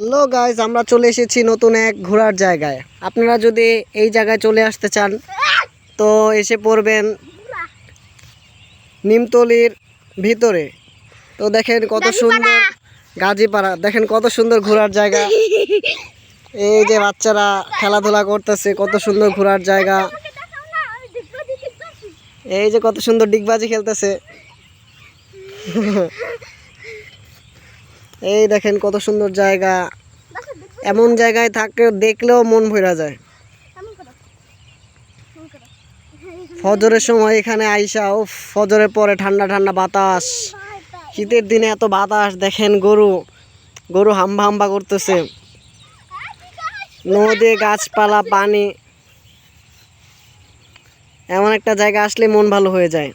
Hello guys, আমরা চলে এসেছি নতুন এক ঘোরার জায়গায়। আপনারা যদি এই জায়গায় চলে আসতে চান তো এসে পড়বেন নিমতলির ভিতরে। তো দেখেন কত সুন্দর গাজীপাড়া, দেখেন কত সুন্দর ঘোরার জায়গা। এই যে বাচ্চারা খেলাধুলা করতেছে, কত সুন্দর ঘোরার জায়গা। এই যে কত সুন্দর ডিগবাজি খেলতেছে। এই দেখেন কত সুন্দর জায়গা, এমন জায়গায় থাকলে দেখলেও মন ভরা যায়। ফজরের সময় এখানে আইসা, ও ফজরের পরে ঠান্ডা ঠান্ডা বাতাস, শীতের দিনে এত বাতাস। দেখেন গরু হাম্বা হাম্বা করতেছে, নদী, গাছপালা, পানি, এমন একটা জায়গা আসলে মন ভালো হয়ে যায়।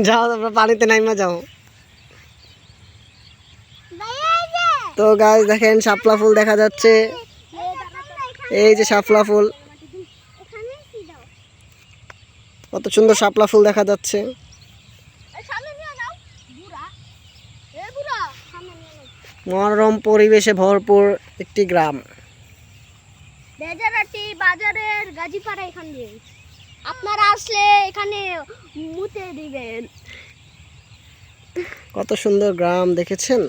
যাও তোমরা পানিতে নাইমা যাও। তো গাইস দেখেন শাপলা ফুল দেখা যাচ্ছে, এই যে শাপলা ফুল, কত সুন্দর শাপলা ফুল দেখা যাচ্ছে। মনোরম পরিবেশে ভরপুর একটি গ্রাম, বাজারের গাজীপাড়া। এখানে আপনারা আসলে এখানে মুতে দিবেন। কত সুন্দর গ্রাম দেখেছেন।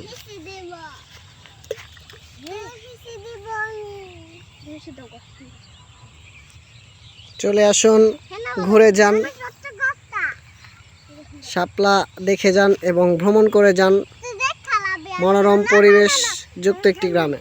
চলে আসুন, ঘুরে যান, শাপলা দেখে যান এবং ভ্রমণ করে যান মনোরম পরিবেশ যুক্ত একটি গ্রামে।